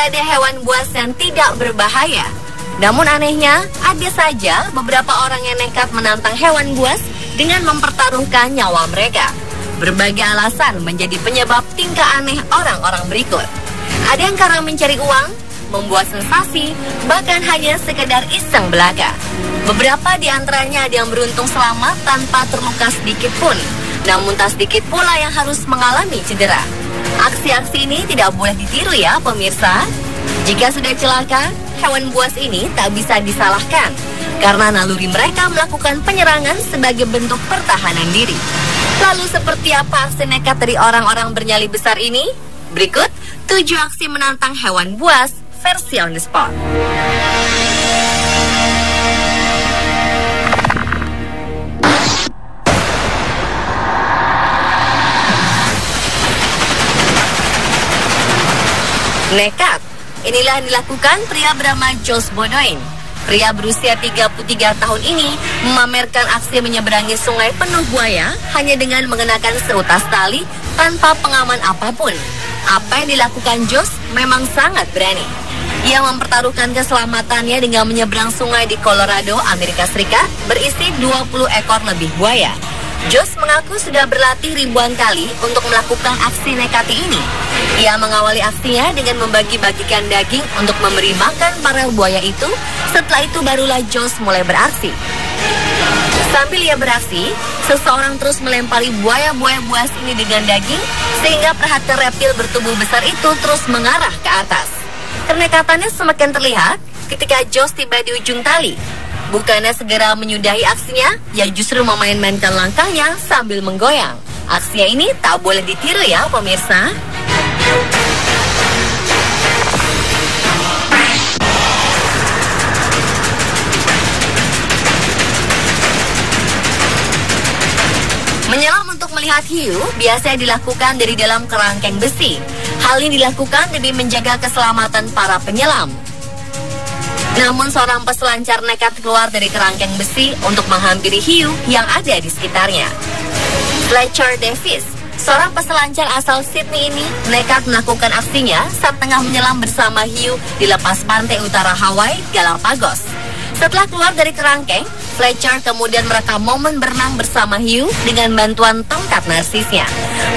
ada hewan buas yang tidak berbahaya. Namun anehnya, ada saja beberapa orang yang nekat menantang hewan buas dengan mempertaruhkan nyawa mereka. Berbagai alasan menjadi penyebab tingkah aneh orang-orang berikut. Ada yang karena mencari uang, membuat sensasi, bahkan hanya sekedar iseng belaka. Beberapa di antaranya ada yang beruntung selamat tanpa terluka sedikit pun. Namun tak sedikit pula yang harus mengalami cedera. Aksi-aksi ini tidak boleh ditiru ya pemirsa. Jika sudah celaka, hewan buas ini tak bisa disalahkan karena naluri mereka melakukan penyerangan sebagai bentuk pertahanan diri. Lalu seperti apa aksi nekat dari orang-orang bernyali besar ini? Berikut 7 aksi menantang hewan buas versi on the spot. Nekat. Inilah yang dilakukan pria bernama Josh Bodoin. Pria berusia 33 tahun ini memamerkan aksi menyeberangi sungai penuh buaya hanya dengan mengenakan seutas tali tanpa pengaman apapun. Apa yang dilakukan Josh memang sangat berani. Ia mempertaruhkan keselamatannya dengan menyeberang sungai di Colorado, Amerika Serikat berisi 20 ekor lebih buaya. Josh mengaku sudah berlatih ribuan kali untuk melakukan aksi nekat ini. Ia mengawali aksinya dengan membagi-bagikan daging untuk memberi makan para buaya itu. Setelah itu barulah Josh mulai beraksi. Sambil ia beraksi, seseorang terus melempari buaya-buaya buas ini dengan daging sehingga perhatian reptil bertubuh besar itu terus mengarah ke atas. Kenekatannya semakin terlihat ketika Josh tiba di ujung tali. Bukannya segera menyudahi aksinya, ia justru memain-mainkan langkahnya sambil menggoyang. Aksinya ini tak boleh ditiru ya pemirsa. Menyelam untuk melihat hiu biasanya dilakukan dari dalam kerangkeng besi. Hal ini dilakukan demi menjaga keselamatan para penyelam. Namun seorang peselancar nekat keluar dari kerangkeng besi untuk menghampiri hiu yang ada di sekitarnya. Fletcher Davis, seorang peselancar asal Sydney ini nekat melakukan aksinya saat tengah menyelam bersama hiu di lepas pantai utara Hawaii, Galapagos. Setelah keluar dari kerangkeng, Fletcher kemudian merekam momen berenang bersama hiu dengan bantuan tongkat narsisnya.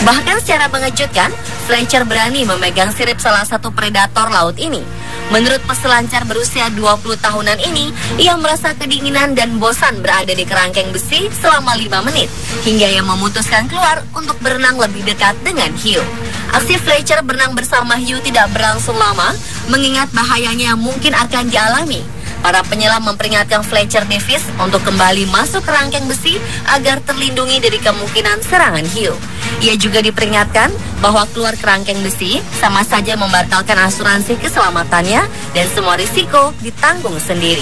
Bahkan secara mengejutkan, Fletcher berani memegang sirip salah satu predator laut ini. Menurut peselancar berusia 20 tahunan ini, ia merasa kedinginan dan bosan berada di kerangkeng besi selama 5 menit, hingga ia memutuskan keluar untuk berenang lebih dekat dengan hiu. Aksi Fletcher berenang bersama hiu tidak berlangsung lama, mengingat bahayanya mungkin akan dialami. Para penyelam memperingatkan Fletcher Davis untuk kembali masuk kerangkeng besi agar terlindungi dari kemungkinan serangan hiu. Ia juga diperingatkan bahwa keluar kerangkeng besi sama saja membatalkan asuransi keselamatannya dan semua risiko ditanggung sendiri.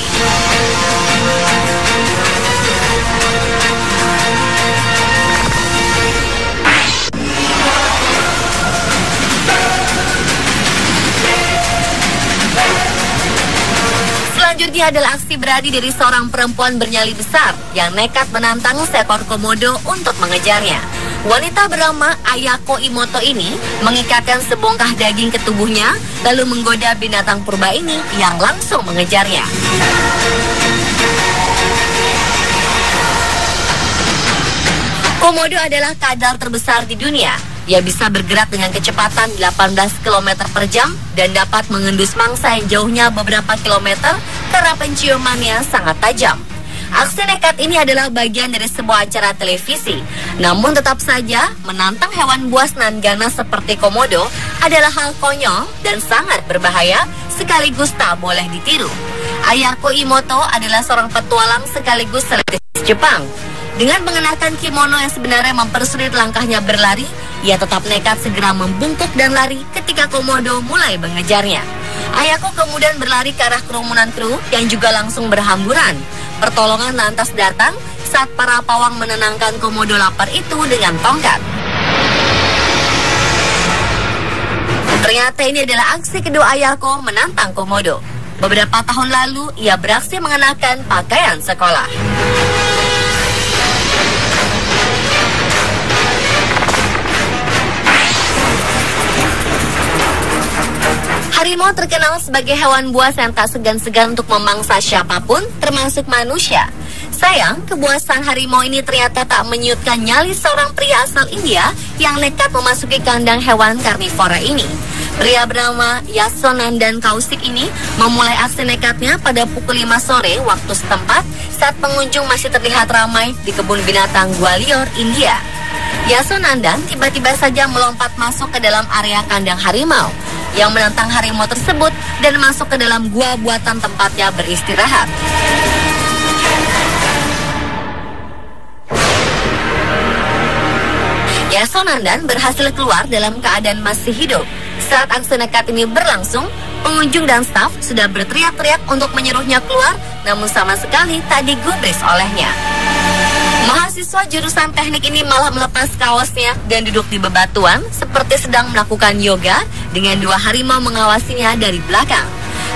Selanjutnya adalah aksi berani dari seorang perempuan bernyali besar yang nekat menantang seekor komodo untuk mengejarnya. Wanita bernama Ayako Imoto ini mengikatkan sebongkah daging ke tubuhnya lalu menggoda binatang purba ini yang langsung mengejarnya. Komodo adalah kadal terbesar di dunia. Ia bisa bergerak dengan kecepatan 18 km per jam dan dapat mengendus mangsa yang jauhnya beberapa kilometer karena penciumannya sangat tajam. Aksi nekat ini adalah bagian dari sebuah acara televisi. Namun tetap saja menantang hewan buas nan ganas seperti komodo adalah hal konyol dan sangat berbahaya sekaligus tak boleh ditiru. Ayako Imoto adalah seorang petualang sekaligus selebritis Jepang. Dengan mengenakan kimono yang sebenarnya mempersulit langkahnya berlari, ia tetap nekat segera membungkuk dan lari ketika komodo mulai mengejarnya. Ayako kemudian berlari ke arah kerumunan kru yang juga langsung berhamburan. Pertolongan lantas datang saat para pawang menenangkan komodo lapar itu dengan tongkat. Ternyata ini adalah aksi kedua Ayako menantang komodo. Beberapa tahun lalu, ia beraksi mengenakan pakaian sekolah. Hari Harimau terkenal sebagai hewan buas yang tak segan-segan untuk memangsa siapapun, termasuk manusia. Sayang, kebuasan harimau ini ternyata tak menyurutkan nyali seorang pria asal India yang nekat memasuki kandang hewan karnivora ini. Pria bernama Yasonandan Kaushik ini memulai aksi nekatnya pada pukul 5 sore waktu setempat saat pengunjung masih terlihat ramai di kebun binatang Gwalior, India. Yasonandan tiba-tiba saja melompat masuk ke dalam area kandang harimau yang menantang harimau tersebut dan masuk ke dalam gua buatan tempatnya beristirahat. Yasonandan berhasil keluar dalam keadaan masih hidup. Saat aksi nekat ini berlangsung, pengunjung dan staf sudah berteriak-teriak untuk menyuruhnya keluar, namun sama sekali tak digubris olehnya. Mahasiswa jurusan teknik ini malah melepas kaosnya dan duduk di bebatuan seperti sedang melakukan yoga dengan dua harimau mengawasinya dari belakang.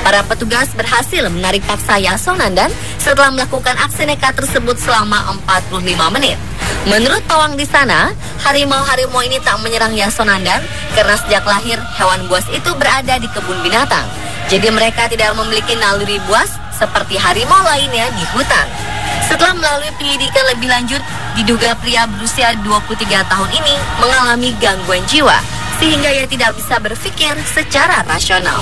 Para petugas berhasil menarik paksa Yasonandan setelah melakukan aksi nekat tersebut selama 45 menit. Menurut pawang di sana, harimau-harimau ini tak menyerang Yasonandan karena sejak lahir hewan buas itu berada di kebun binatang. Jadi mereka tidak memiliki naluri buas seperti harimau lainnya di hutan. Setelah melalui penyidikan lebih lanjut, diduga pria berusia 23 tahun ini mengalami gangguan jiwa sehingga ia tidak bisa berpikir secara rasional.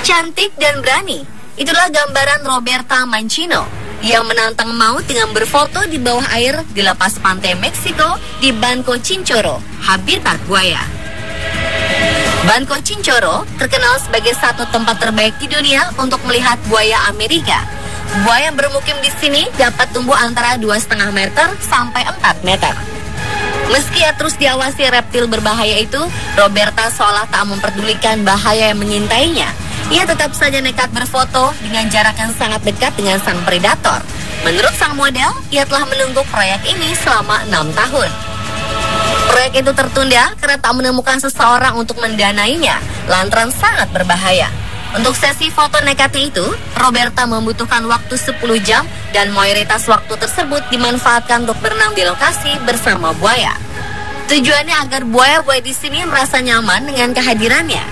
Cantik dan berani, itulah gambaran Roberta Mancino yang menantang maut dengan berfoto di bawah air di lepas pantai Meksiko di Banco Chinchorro, habitat buaya. Banco Chinchorro terkenal sebagai satu tempat terbaik di dunia untuk melihat buaya Amerika. Buaya yang bermukim di sini dapat tumbuh antara 2,5 meter sampai 4 meter. Meski ia terus diawasi reptil berbahaya itu, Roberta seolah tak memperdulikan bahaya yang mengintainya. Ia tetap saja nekat berfoto dengan jarak yang sangat dekat dengan sang predator. Menurut sang model, ia telah menunggu proyek ini selama 6 tahun. Proyek itu tertunda karena tak menemukan seseorang untuk mendanainya, lantaran sangat berbahaya. Untuk sesi foto nekatnya itu, Roberta membutuhkan waktu 10 jam dan mayoritas waktu tersebut dimanfaatkan untuk berenang di lokasi bersama buaya. Tujuannya agar buaya-buaya di sini merasa nyaman dengan kehadirannya.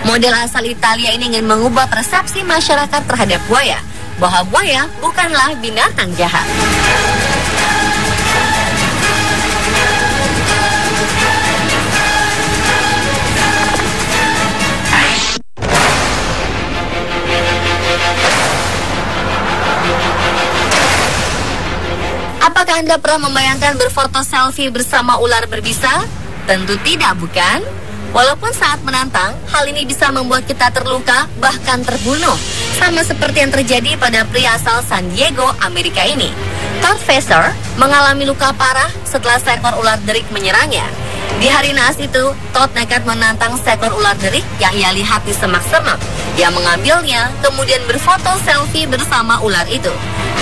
Model asal Italia ini ingin mengubah persepsi masyarakat terhadap buaya, bahwa buaya bukanlah binatang jahat. Apakah Anda pernah membayangkan berfoto selfie bersama ular berbisa? Tentu tidak, bukan? Walaupun saat menantang, hal ini bisa membuat kita terluka, bahkan terbunuh. Sama seperti yang terjadi pada pria asal San Diego, Amerika ini. Todd Fesser mengalami luka parah setelah seekor ular derik menyerangnya. Di hari naas itu, Todd nekat menantang seekor ular derik yang ia lihat di semak-semak. Dia mengambilnya, kemudian berfoto selfie bersama ular itu.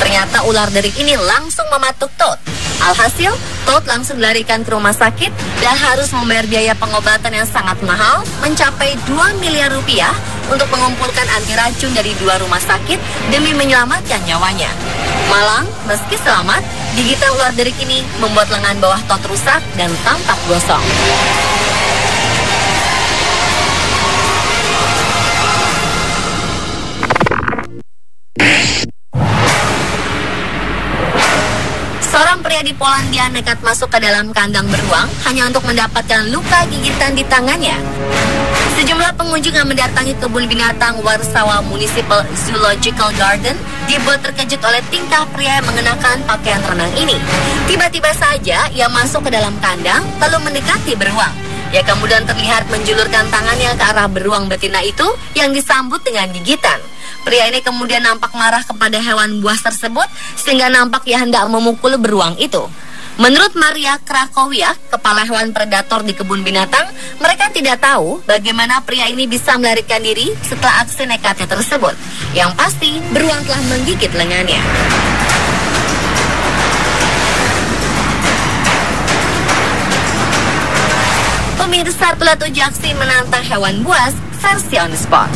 Ternyata ular derik ini langsung mematuk Todd. Alhasil, Todd langsung dilarikan ke rumah sakit dan harus membayar biaya pengobatan yang sangat mahal, mencapai 2 miliar rupiah untuk mengumpulkan anti racun dari 2 rumah sakit demi menyelamatkan nyawanya. Malang, meski selamat, gigitan ular derik ini membuat lengan bawah Todd rusak dan tampak gosong. Seorang pria di Polandia nekat masuk ke dalam kandang beruang hanya untuk mendapatkan luka gigitan di tangannya. Sejumlah pengunjung yang mendatangi kebun binatang Warsawa Municipal Zoological Garden dibuat terkejut oleh tingkah pria yang mengenakan pakaian renang ini. Tiba-tiba saja ia masuk ke dalam kandang lalu mendekati beruang. Ia kemudian terlihat menjulurkan tangannya ke arah beruang betina itu yang disambut dengan gigitan. Pria ini kemudian nampak marah kepada hewan buas tersebut sehingga nampak ia hendak memukul beruang itu. Menurut Maria Krakowiak, kepala hewan predator di kebun binatang, mereka tidak tahu bagaimana pria ini bisa melarikan diri setelah aksi nekatnya tersebut. Yang pasti, beruang telah menggigit lengannya. Pemirsa, itulah 7 aksi menantang hewan buas versi on the spot.